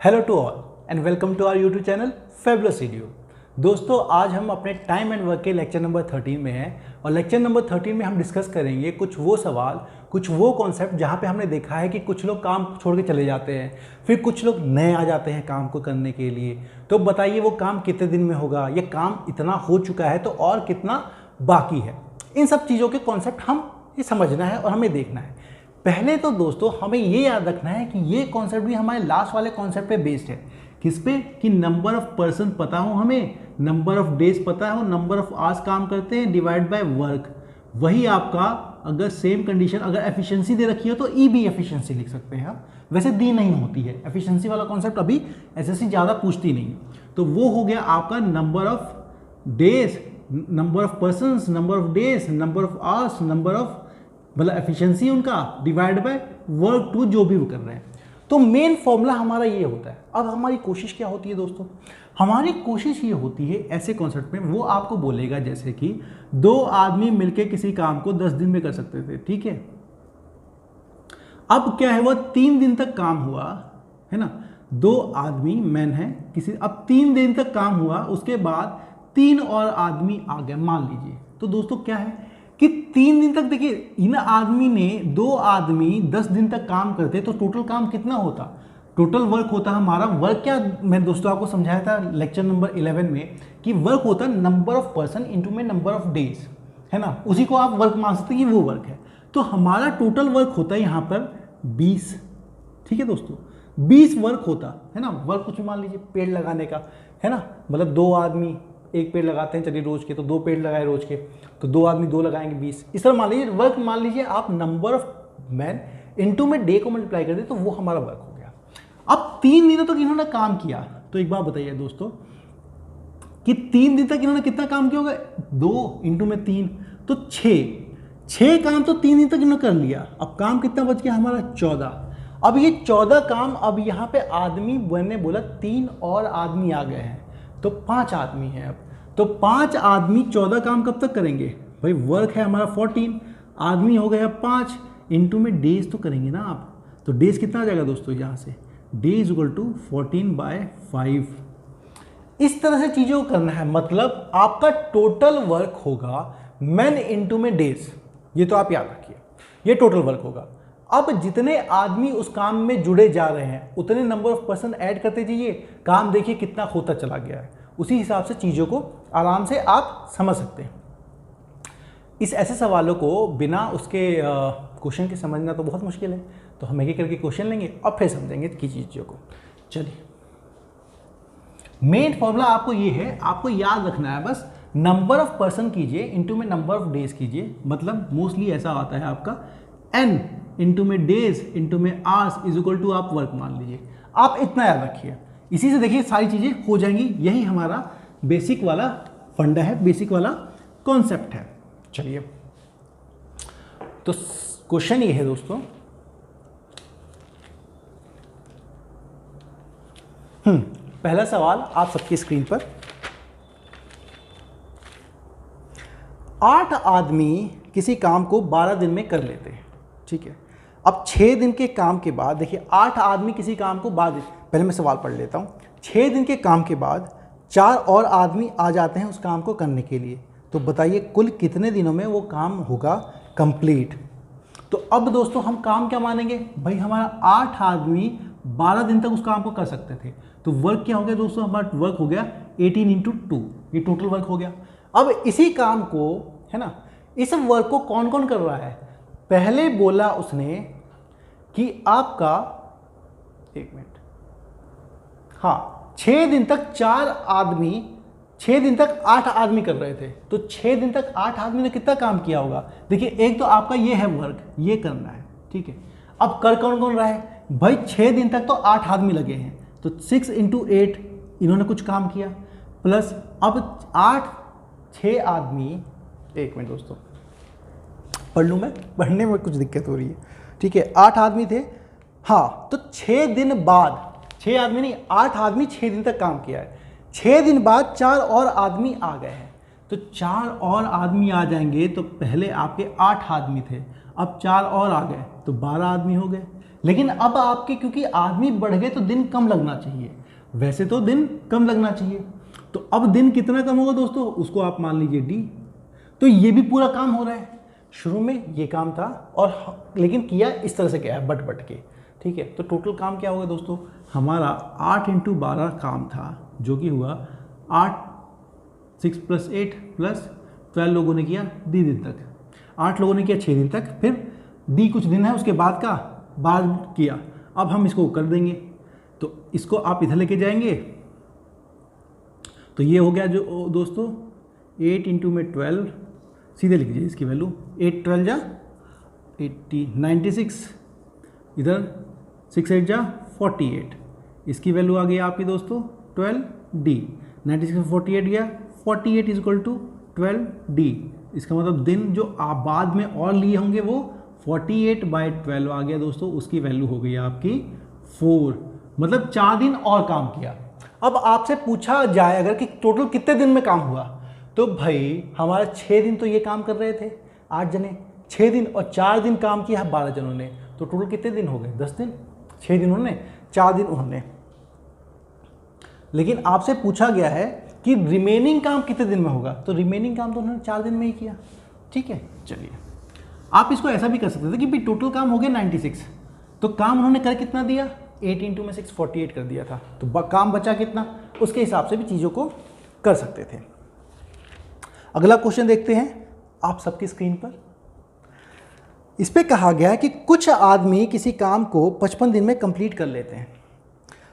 Hello to all and welcome to our YouTube channel fabulous edu. दोस्तों, आज हम अपने टाइम एंड वर्क के लेक्चर नंबर 13 में हैं और लेक्चर नंबर 13 में हम डिस्कस करेंगे कुछ वो सवाल, कुछ वो कॉन्सेप्ट जहाँ पे हमने देखा है कि कुछ लोग काम छोड़ के चले जाते हैं, फिर कुछ लोग नए आ जाते हैं काम को करने के लिए। तो बताइए वो काम कितने दिन में होगा, ये काम इतना हो चुका है तो और कितना बाकी है। इन सब चीज़ों के कॉन्सेप्ट हम ये समझना है और हमें देखना है। पहले तो दोस्तों हमें ये याद रखना है कि ये कॉन्सेप्ट भी हमारे लास्ट वाले कॉन्सेप्ट पे बेस्ड है। किस पे? कि नंबर ऑफ पर्सन पता हो, हमें नंबर ऑफ डेज पता हो, नंबर ऑफ आवर्स काम करते हैं डिवाइड बाय वर्क। वही आपका अगर सेम कंडीशन अगर एफिशिएंसी दे रखी हो तो ई बी एफिशिएंसी लिख सकते हैं आप। वैसे दी नहीं होती है एफिशिएंसी वाला कॉन्सेप्ट, अभी एसएससी ज़्यादा पूछती नहीं। तो वो हो गया आपका number of days, number of person, number of days, number of hours, number of मतलब एफिशिएंसी उनका डिवाइड बाय वर्क टू जो भी वो कर रहे हैं। तो मेन फॉर्मूला हमारा ये होता है। अब हमारी कोशिश क्या होती है दोस्तों? हमारी कोशिश ये होती है ऐसे कॉन्सेप्ट में, वो आपको बोलेगा जैसे कि 2 आदमी मिलकर किसी काम को 10 दिन में कर सकते थे, ठीक है। अब क्या है, वो 3 दिन तक काम हुआ है ना। 2 आदमी मैन है किसी, अब 3 दिन तक काम हुआ, उसके बाद 3 और आदमी आ गए मान लीजिए। तो दोस्तों क्या है कि 3 दिन तक, देखिए इन आदमी ने 2 आदमी 10 दिन तक काम करते तो टोटल काम कितना होता, टोटल वर्क होता हमारा। वर्क क्या, मैं दोस्तों आपको समझाया था लेक्चर नंबर 11 में कि वर्क होता नंबर ऑफ पर्सन इंटू में नंबर ऑफ डेज, है ना। उसी को आप वर्क मान सकते हैं कि वो वर्क है। तो हमारा टोटल वर्क होता है यहाँ पर 20, ठीक है दोस्तों, 20 वर्क होता है ना। वर्क कुछ भी मान लीजिए, पेड़ लगाने का है ना, मतलब 2 आदमी 1 पेड़ लगाते हैं, चलिए रोज के, तो 2 पेड़ लगाए रोज के, तो 2 आदमी 2 लगाएंगे 20। इस तरह मान लीजिए वर्क, मान लीजिए आप नंबर ऑफ मैन इनटू में डे को मल्टीप्लाई कर दे तो वो हमारा वर्क हो गया। अब 3 दिनों तक इन्होंने काम किया, तो एक बात बताइए दोस्तों कि 3 दिन तक इन्होंने कितना काम किया होगा, 2 इंटू में 3 तो 6 काम तो 3 दिन तक इन्होंने कर लिया। अब काम कितना बच गया हमारा, 14। अब ये 14 काम, अब यहाँ पे आदमी मैंने बोला 3 और आदमी आ गए हैं तो 5 आदमी हैं। अब तो 5 आदमी 14 काम कब तक करेंगे भाई, वर्क है हमारा 14, आदमी हो गया 5, इंटू में डेज तो करेंगे ना आप। तो डेज कितना आ जाएगा दोस्तों, यहाँ से डेज इक्वल टू 14/5। इस तरह से चीज़ों को करना है, मतलब आपका टोटल वर्क होगा मैन इंटू में डेज, ये तो आप याद रखिए, ये टोटल वर्क होगा। अब जितने आदमी उस काम में जुड़े जा रहे हैं उतने नंबर ऑफ पर्सन ऐड करते जाइए, काम देखिए कितना होता चला गया है। उसी हिसाब से चीज़ों को आराम से आप समझ सकते हैं। इस ऐसे सवालों को बिना उसके क्वेश्चन के समझना तो बहुत मुश्किल है, तो हम एक एक करके क्वेश्चन लेंगे और फिर समझेंगे की चीज़ों को। चलिए, मेन फॉर्मूला आपको ये है, आपको याद रखना है बस, नंबर ऑफ पर्सन कीजिए इंटू में नंबर ऑफ डेज कीजिए, मतलब मोस्टली ऐसा आता है आपका n इंटू में डेज इंटू में आवर्स इज इक्वल टू आप वर्क मान लीजिए। आप इतना याद रखिए, इसी से देखिए सारी चीज़ें हो जाएंगी। यही हमारा बेसिक वाला फंडा है, बेसिक वाला कॉन्सेप्ट है। चलिए, तो क्वेश्चन ये है दोस्तों, पहला सवाल आप सबकी स्क्रीन पर। 8 आदमी किसी काम को 12 दिन में कर लेते हैं, ठीक है। अब 6 दिन के काम के बाद, देखिए 8 आदमी किसी काम को पहले मैं सवाल पढ़ लेता हूँ। 6 दिन के काम के बाद 4 और आदमी आ जाते हैं उस काम को करने के लिए, तो बताइए कुल कितने दिनों में वो काम होगा कंप्लीट। तो अब दोस्तों हम काम क्या मानेंगे भाई, हमारा 8 आदमी 12 दिन तक उस काम को कर सकते थे, तो वर्क क्या हो गया दोस्तों, हमारा वर्क हो गया 18 इंटू 2, ये टोटल वर्क हो गया। अब इसी काम को, है ना, इस वर्क को कौन कौन कर रहा है, पहले बोला उसने कि आपका, एक मिनट, हाँ, 6 दिन तक 4 आदमी, 6 दिन तक 8 आदमी कर रहे थे, तो 6 दिन तक 8 आदमी ने कितना काम किया होगा। देखिए एक तो आपका ये है वर्क, ये करना है, ठीक है। अब कर कौन कौन रहा है भाई, 6 दिन तक तो 8 आदमी लगे हैं, तो 6 इंटू 8 इन्होंने कुछ काम किया, प्लस अब 8 6 आदमी, एक मिनट दोस्तों पढ़ लूँ मैं, पढ़ने में कुछ दिक्कत हो रही है, ठीक है। 8 आदमी थे, हाँ, तो 6 दिन बाद, 6 आदमी नहीं 8 आदमी 6 दिन तक काम किया है, 6 दिन बाद 4 और आदमी आ गए हैं, तो 4 और आदमी आ जाएंगे, तो पहले आपके 8 आदमी थे, अब 4 और आ गए तो 12 आदमी हो गए। लेकिन अब आपके क्योंकि आदमी बढ़ गए तो दिन कम लगना चाहिए, वैसे तो दिन कम लगना चाहिए। तो अब दिन कितना कम होगा दोस्तों, उसको आप मान लीजिए डी। तो ये भी पूरा काम हो रहा है, शुरू में ये काम था और लेकिन किया इस तरह से क्या है, बट के, ठीक है। तो टोटल काम क्या होगा दोस्तों, हमारा 8 × 12 काम था, जो कि हुआ 8, 6 + 8 + 12 लोगों ने किया डी दिन तक, 8 लोगों ने किया 6 दिन तक, फिर डी कुछ दिन है उसके बाद का बाद किया। अब हम इसको कर देंगे, तो इसको आप इधर लेके जाएंगे, तो ये हो गया जो दोस्तों 8 × 12, सीधे लिख दीजिए इसकी वैल्यू, 8 × 12 = 80, 96, इधर 6 × 8 = 48, इसकी वैल्यू आ गई आपकी दोस्तों 12D। 96 में 48 गया, 48 = 12D। इसका मतलब दिन जो आप बाद में और लिए होंगे वो 48/12 आ गया दोस्तों, उसकी वैल्यू हो गई आपकी 4, मतलब 4 दिन और काम किया। अब आपसे पूछा जाए अगर कि टोटल कितने दिन में काम हुआ, तो भाई हमारा 6 दिन तो ये काम कर रहे थे 8 जने, 6 दिन और 4 दिन काम किया है 12 जनों ने, तो टोटल कितने दिन हो गए 10 दिन। 6 दिन उन्होंने, 4 दिन उन्होंने। लेकिन आपसे पूछा गया है कि रिमेनिंग काम कितने दिन में होगा, तो रिमेनिंग काम तो उन्होंने 4 दिन में ही किया, ठीक है। चलिए आप इसको ऐसा भी कर सकते थे कि भाई टोटल काम हो गया 96, तो काम उन्होंने कर कितना दिया, 8 × 6 48 कर दिया था, तो काम बचा कितना, उसके हिसाब से भी चीज़ों को कर सकते थे। अगला क्वेश्चन देखते हैं आप सबकी स्क्रीन पर। इस पे कहा गया है कि कुछ आदमी किसी काम को 55 दिन में कंप्लीट कर लेते हैं।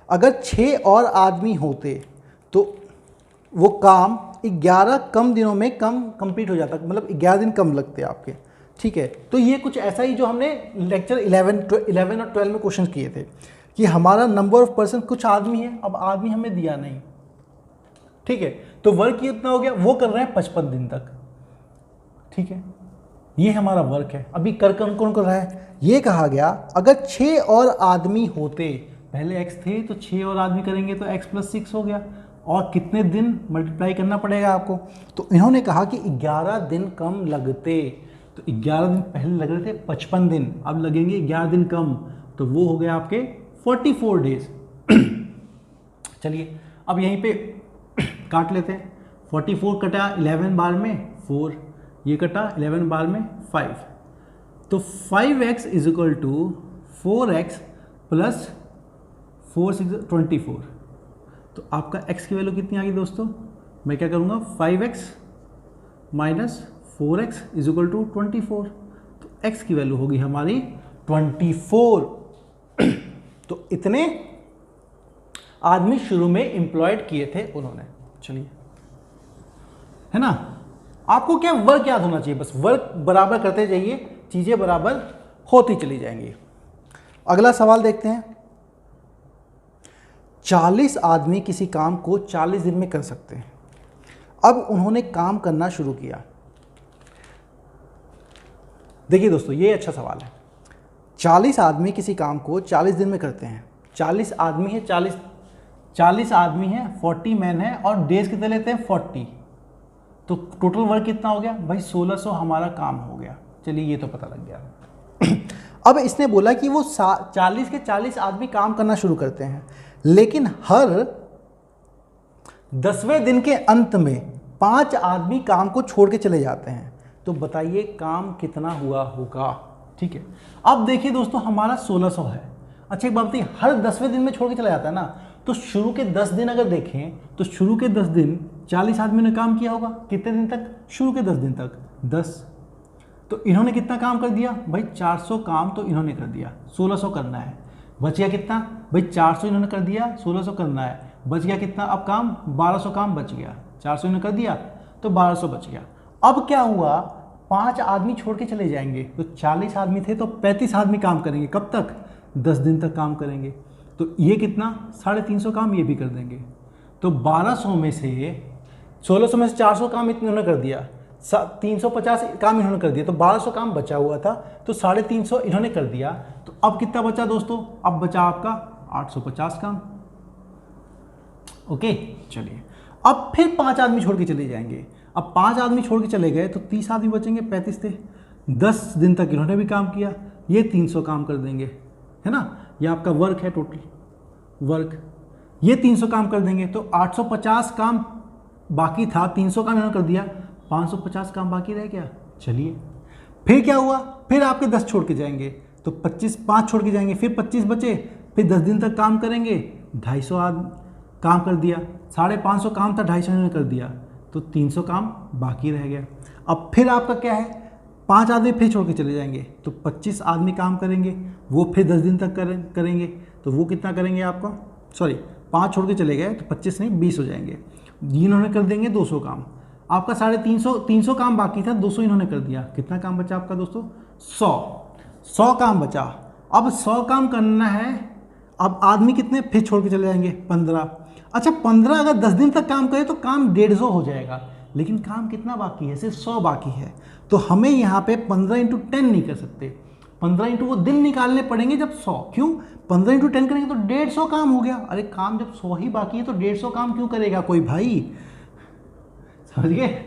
अगर 6 और आदमी होते तो वो काम 11 कम दिनों में कंप्लीट हो जाता, मतलब 11 दिन कम लगते आपके, ठीक है। तो ये कुछ ऐसा ही जो हमने लेक्चर 11 और 12 में क्वेश्चन किए थे कि हमारा नंबर ऑफ पर्सन, कुछ आदमी है, अब आदमी हमें दिया नहीं, ठीक है। तो वर्क कितना हो गया, वो कर रहे हैं 55 दिन तक, ठीक है। ये हमारा वर्क है। अभी कर कौन कर रहा है, ये कहा गया अगर 6 और आदमी होते, पहले x थे तो 6 और आदमी करेंगे तो x + 6 हो गया, और कितने दिन मल्टीप्लाई करना पड़ेगा आपको, तो इन्होंने कहा कि 11 दिन कम लगते। तो 11 दिन पहले लग रहे थे 55 दिन, अब लगेंगे 11 दिन कम, तो वो हो गया आपके 44 डेज। चलिए अब यहीं पे काट लेते हैं, 44 कटा 11 बार में 4, ये कटा 11 बार में 5, तो 5x = 4x + 4 × 6 = 24। तो आपका x की वैल्यू कितनी आ गई दोस्तों, मैं क्या करूँगा 5x - 4x = 24, तो x की वैल्यू होगी हमारी 24। तो इतने आदमी शुरू में एम्प्लॉयड किए थे उन्होंने। चलिए, है ना, आपको क्या वर्क याद होना चाहिए, बस वर्क बराबर करते जाइए, चीजें बराबर होती चली जाएंगी। अगला सवाल देखते हैं। 40 आदमी किसी काम को 40 दिन में कर सकते हैं। अब उन्होंने काम करना शुरू किया। देखिए दोस्तों, ये अच्छा सवाल है। 40 आदमी किसी काम को 40 दिन में करते हैं। 40 आदमी है, 40 आदमी है, 40 मैन है, और डेज कितने लेते हैं 40, तो टोटल वर्क कितना हो गया भाई 1600 हमारा काम हो गया। चलिए ये तो पता लग गया। अब इसने बोला कि वो 40 के 40 आदमी काम करना शुरू करते हैं, लेकिन हर 10वें दिन के अंत में 5 आदमी काम को छोड़ के चले जाते हैं। तो बताइए काम कितना हुआ होगा, ठीक है। अब देखिए दोस्तों, हमारा 1600 है। अच्छा एक बात बताइए, हर 10वें दिन में छोड़ के चला जाता है ना, तो शुरू के 10 दिन अगर देखें तो शुरू के 10 दिन 40 आदमी ने काम किया होगा, कितने दिन तक, शुरू के 10 दिन तक 10, तो इन्होंने कितना काम कर दिया भाई 400 काम तो इन्होंने कर दिया, 1600 करना है, बच गया कितना भाई 400 इन्होंने कर दिया, 1600 करना है, बच गया कितना, अब काम 1200 काम बच गया, 400 इन्होंने कर दिया तो 1200 बच गया। अब क्या हुआ, 5 आदमी छोड़ के चले जाएंगे, तो 40 आदमी थे तो 35 आदमी काम करेंगे, कब तक, 10 दिन तक काम करेंगे, तो ये कितना 350 काम ये भी कर देंगे। तो 1200 में से 1600 में से 400 काम इन्होंने कर दिया, 350 काम इन्होंने कर दिया, तो 1200 काम बचा हुआ था, तो 350 इन्होंने कर दिया। तो अब कितना बचा दोस्तों, अब बचा आपका 850 काम। ओके चलिए, अब फिर 5 आदमी छोड़ के चले जाएंगे। अब 5 आदमी छोड़ के चले गए तो 30 आदमी बचेंगे, 35 थे, 10 दिन तक इन्होंने भी काम किया, ये 300 काम कर देंगे, है ना, ये आपका वर्क है टोटल वर्क। ये 300 काम कर देंगे तो 850 काम बाकी था, 300 काम इन्होंने कर दिया, 550 काम बाकी रह गया। चलिए फिर क्या हुआ, फिर आपके 10 छोड़ के जाएंगे तो 5 छोड़ के जाएंगे, फिर 25 बचे, फिर 10 दिन तक काम करेंगे, 250 काम कर दिया, 550 काम था, 250 इन्होंने कर दिया, तो 300 काम बाकी रह गया। अब फिर आपका क्या है, 5 आदमी फिर छोड़ के चले जाएंगे तो 25 आदमी काम करेंगे, वो फिर 10 दिन तक करेंगे, तो वो कितना करेंगे आपका, सॉरी 5 छोड़ के चले गए तो 25 नहीं 20 हो जाएंगे। इन्होंने कर देंगे 200 काम, आपका 350 काम बाकी था, 200 इन्होंने कर दिया, कितना काम बचा आपका दोस्तों, 100 काम बचा। अब 100 काम करना है, अब आदमी कितने फिर छोड़ के चले जाएंगे, 15। अच्छा 15 अगर 10 दिन तक काम करे तो काम 150 हो जाएगा, लेकिन काम कितना बाकी है, सिर्फ 100 बाकी है। तो हमें यहाँ पे 15 × 10 नहीं कर सकते, 15 इंटू वो दिन निकालने पड़ेंगे जब 100, क्यों 15 × 10 करेंगे तो 150 काम हो गया। अरे काम जब 100 ही बाकी है तो 150 काम क्यों करेगा कोई भाई, समझ गए।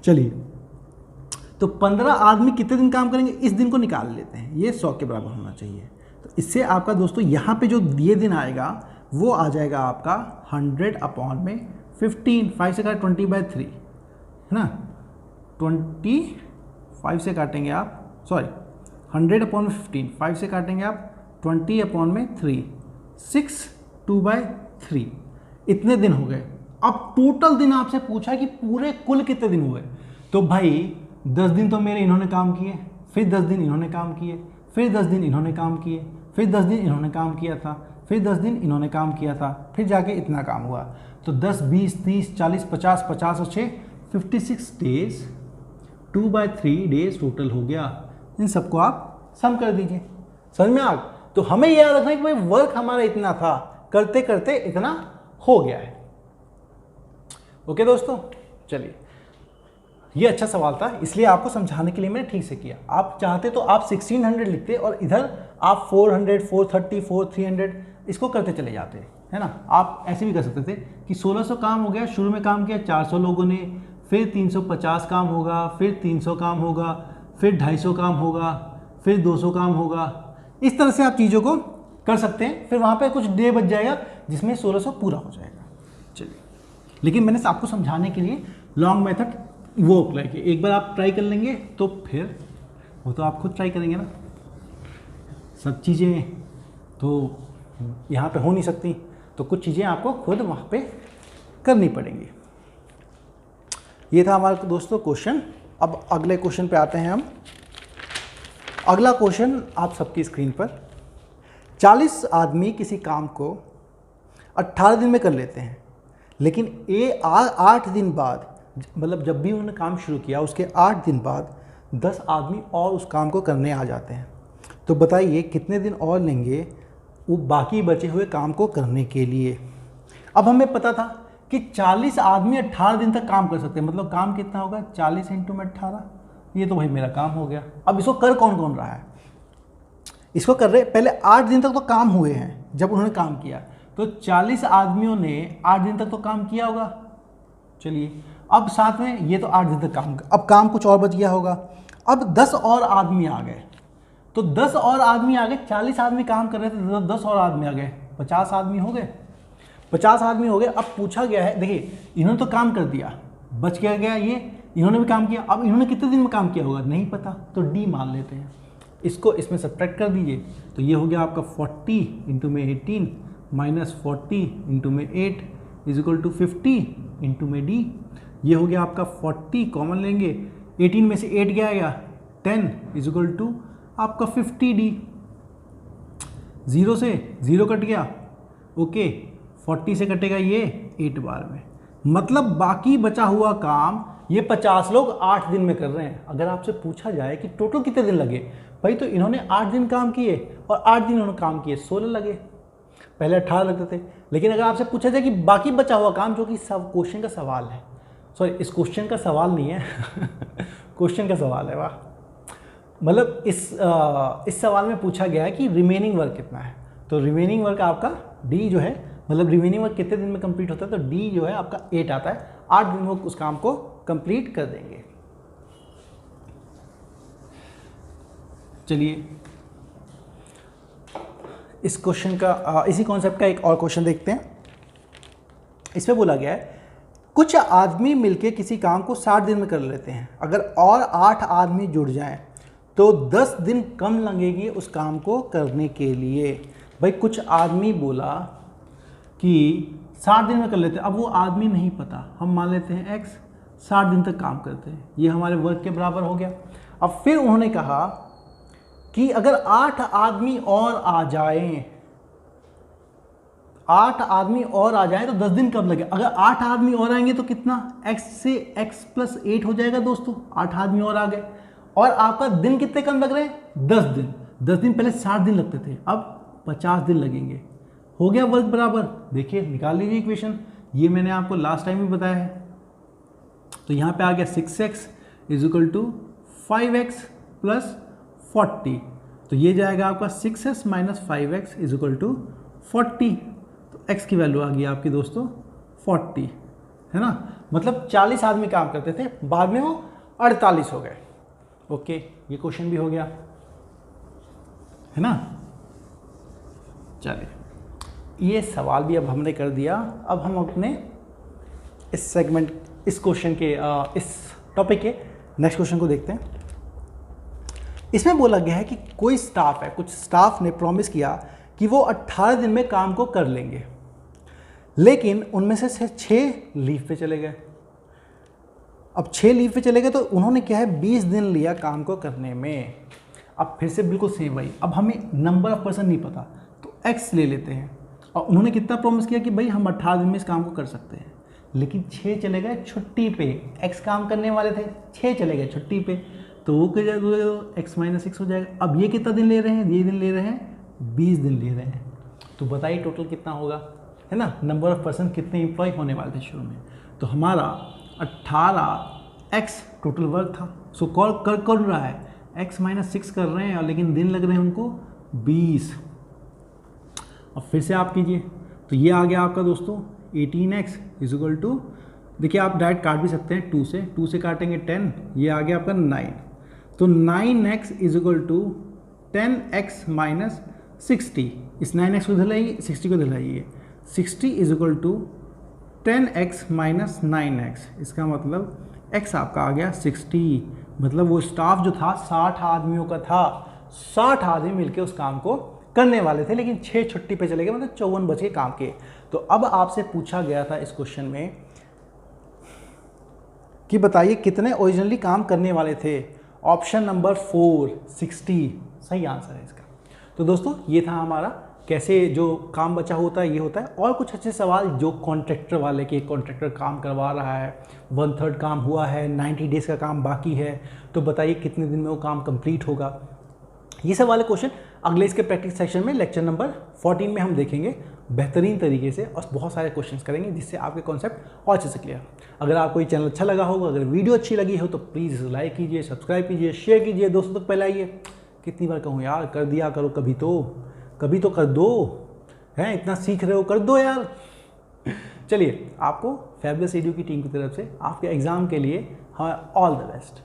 चलिए तो 15 आदमी कितने दिन काम करेंगे, इस दिन को निकाल लेते हैं, ये 100 के बराबर होना चाहिए। तो इससे आपका दोस्तों यहाँ पे जो ये दिन आएगा वो आ जाएगा आपका 100/15, 5 से काट 20/3 है ना, 25 से काटेंगे आप, सॉरी 100/15, 5 से काटेंगे आप 20/3, 6 2/3, इतने दिन हो गए। अब टोटल दिन आपसे पूछा कि पूरे कुल कितने दिन हुए, तो भाई 10 दिन तो मेरे इन्होंने काम किए, फिर 10 दिन इन्होंने काम किए, फिर 10 दिन इन्होंने काम किए, फिर 10 दिन इन्होंने काम किया था, फिर 10 दिन इन्होंने काम किया था, फिर जाके इतना काम हुआ। तो 10 20 30 40 50 50 और 6 56 डेज, 2/3 डेज टोटल हो गया। इन सबको आप सम कर दीजिए, समझ में आ। तो हमें याद रखना है कि भाई वर्क हमारा इतना था, करते करते इतना हो गया है। ओके दोस्तों, चलिए ये अच्छा सवाल था, इसलिए आपको समझाने के लिए मैंने ठीक से किया। आप चाहते तो आप 1600 लिखते और इधर आप 400 430 300 इसको करते चले जाते, है ना। आप ऐसे भी कर सकते थे कि 1600 काम हो गया, शुरू में काम किया 400 लोगों ने, फिर 350 काम होगा, फिर 300 काम होगा, फिर 250 काम होगा, फिर 200 काम होगा। इस तरह से आप चीज़ों को कर सकते हैं, फिर वहाँ पे कुछ डे बच जाएगा जिसमें 1600 पूरा हो जाएगा। चलिए, लेकिन मैंने आपको समझाने के लिए लॉन्ग मेथड वो अप्लाई किया। एक बार आप ट्राई कर लेंगे तो फिर वो तो आप खुद ट्राई करेंगे ना, सब चीज़ें तो यहाँ पे हो नहीं सकती, तो कुछ चीज़ें आपको खुद वहाँ पे करनी पड़ेंगी। ये था हमारा दोस्तों क्वेश्चन। अब अगले क्वेश्चन पे आते हैं हम। अगला क्वेश्चन आप सबकी स्क्रीन पर, 40 आदमी किसी काम को 18 दिन में कर लेते हैं, लेकिन 8 दिन बाद, मतलब जब भी उन्होंने काम शुरू किया उसके 8 दिन बाद 10 आदमी और उस काम को करने आ जाते हैं। तो बताइए कितने दिन और लेंगे वो बाकी बचे हुए काम को करने के लिए। अब हमें पता था कि 40 आदमी 18 दिन तक काम कर सकते हैं, मतलब काम कितना होगा 40 × 18, ये तो भाई मेरा काम हो गया। अब इसको कर कौन कौन रहा है, इसको कर रहे पहले 8 दिन तक तो काम हुए हैं जब उन्होंने काम किया, तो 40 आदमियों ने 8 दिन तक तो काम किया होगा। चलिए अब साथ में ये तो 8 दिन तक काम, अब काम कुछ और बच गया होगा। अब 10 और आदमी आ गए, तो 10 और आदमी आ गए, 40 आदमी काम कर रहे थे, 10 और आदमी आ गए, 50 आदमी हो गए, 50 आदमी हो गए। अब पूछा गया है, देखिए इन्होंने तो काम कर दिया, बच गया ये, इन्होंने भी काम किया। अब इन्होंने कितने दिन में काम किया होगा नहीं पता, तो डी मान लेते हैं, इसको इसमें सब्ट्रैक्ट कर दीजिए। तो ये हो गया आपका 40 × 18 माइनस 40 × 8 = 50 × डी। ये हो गया आपका 40 कॉमन लेंगे, 18 में से 8 गया आएगा 10 = आपका 50 डी। 0 से 0 कट गया, ओके 40 से कटेगा ये 8 बार में, मतलब बाकी बचा हुआ काम ये 50 लोग 8 दिन में कर रहे हैं। अगर आपसे पूछा जाए कि टोटल कितने दिन लगे, भाई तो इन्होंने 8 दिन काम किए और 8 दिन इन्होंने काम किए, 16 लगे, पहले 18 लगते थे। लेकिन अगर आपसे पूछा जाए कि बाकी बचा हुआ काम, जो कि सब क्वेश्चन का सवाल है, सॉरी इस क्वेश्चन का सवाल नहीं है क्वेश्चन का सवाल है, वाह, मतलब इस सवाल में पूछा गया है कि रिमेनिंग वर्क कितना है। तो रिमेनिंग वर्क आपका डी जो है, मतलब रिमेनिंग वर्क कितने दिन में कंप्लीट होता है, तो डी जो है आपका 8 आता है, 8 दिन में उस काम को कंप्लीट कर देंगे। चलिए इस क्वेश्चन का इसी कॉन्सेप्ट का एक और क्वेश्चन देखते हैं। इसमें बोला गया है कुछ आदमी मिलके किसी काम को 60 दिन में कर लेते हैं, अगर और 8 आदमी जुड़ जाएं तो 10 दिन कम लगेगी उस काम को करने के लिए। भाई कुछ आदमी बोला कि 60 दिन में कर लेते हैं, अब वो आदमी नहीं पता, हम मान लेते हैं x 60 दिन तक काम करते हैं, ये हमारे वर्क के बराबर हो गया। अब फिर उन्होंने कहा कि अगर 8 आदमी और आ जाएं, 8 आदमी और आ जाएं तो 10 दिन कब लगे। अगर 8 आदमी और आएंगे तो कितना, x से x + 8 हो जाएगा दोस्तों। 8 आदमी और आ गए और आपका दिन कितने कम लग रहे हैं, 10 दिन। 10 दिन पहले 60 दिन लगते थे, अब 50 दिन लगेंगे। हो गया वर्क बराबर। देखिए निकाल लीजिए इक्वेशन, ये मैंने आपको लास्ट टाइम भी बताया है। तो यहाँ पे आ गया 6x = 5x + 40, तो ये जाएगा आपका 6s - 5x = 40। तो x की वैल्यू आ गई आपकी दोस्तों 40, है ना। मतलब 40 आदमी काम करते थे, बाद में वो 48 हो गए। ओके, ये क्वेश्चन भी हो गया, है ना। चलिए ये सवाल भी अब हमने कर दिया। अब हम अपने इस सेगमेंट, इस क्वेश्चन के इस टॉपिक के नेक्स्ट क्वेश्चन को देखते हैं। इसमें बोला गया है कि कोई स्टाफ है, कुछ स्टाफ ने प्रॉमिस किया कि वो 18 दिन में काम को कर लेंगे, लेकिन उनमें से 6 लीव पे चले गए। अब 6 लीव पे चले गए तो उन्होंने क्या है 20 दिन लिया काम को करने में। अब फिर से बिल्कुल सेम वही, अब हमें नंबर ऑफ पर्सन नहीं पता तो x ले लेते हैं। और उन्होंने कितना प्रॉमिस किया कि भाई हम 18 दिन में इस काम को कर सकते हैं, लेकिन 6 चले गए छुट्टी पे। x काम करने वाले थे, 6 चले गए छुट्टी पे, तो वो क्या जाएगा x - 6 हो जाएगा। अब ये कितना दिन ले रहे हैं, ये दिन ले रहे हैं 20 दिन ले रहे हैं। तो बताइए टोटल कितना होगा, है ना। नंबर ऑफ पर्सन कितने एम्प्लॉय होने वाले थे शुरू में, तो हमारा 18x टोटल वर्क था। सो कॉल कर रहा है x - 6 कर रहे हैं, लेकिन दिन लग रहे हैं उनको 20। अब फिर से आप कीजिए, तो ये आ गया आपका दोस्तों 18x = देखिए आप डायरेक्ट काट भी सकते हैं 2 से काटेंगे 10, ये आ गया आपका 9। तो 9x = 10x - 60। इस 9x को दिलाइए, 60 को दिलाइए। 60 = 10x - 9x। इसका मतलब x आपका आ गया 60। मतलब वो स्टाफ जो था 60 आदमियों का था, 60 आदमी मिलके उस काम को करने वाले थे, लेकिन 6 छुट्टी पे चले गए, मतलब 54 बचे काम के। तो अब आपसे पूछा गया था इस क्वेश्चन में कि बताइए कितने ओरिजिनली काम करने वाले थे। ऑप्शन नंबर 4 60 सही आंसर है इसका। तो दोस्तों ये था हमारा कैसे जो काम बचा होता है ये होता है। और कुछ अच्छे सवाल जो कॉन्ट्रैक्टर वाले के, कॉन्ट्रैक्टर काम करवा रहा है, 1/3 काम हुआ है, 90 डेज़ का काम बाकी है, तो बताइए कितने दिन में वो काम कंप्लीट होगा। ये सब वाले क्वेश्चन अगले इसके प्रैक्टिस सेक्शन में लेक्चर नंबर 14 में हम देखेंगे बेहतरीन तरीके से, और बहुत सारे क्वेश्चंस करेंगे जिससे आपके कॉन्सेप्ट और अच्छे से क्लियर। अगर आपको ये चैनल अच्छा लगा होगा, अगर वीडियो अच्छी लगी हो तो प्लीज़ लाइक कीजिए, सब्सक्राइब कीजिए, शेयर कीजिए, दोस्तों तक फैलाइए। कितनी बार कहूँ यार, कर दिया करो, कभी तो कर दो, हैं इतना सीख रहे हो, कर दो यार। चलिए आपको फैबुलस एडू की टीम की तरफ से आपके एग्ज़ाम के लिए ऑल द बेस्ट।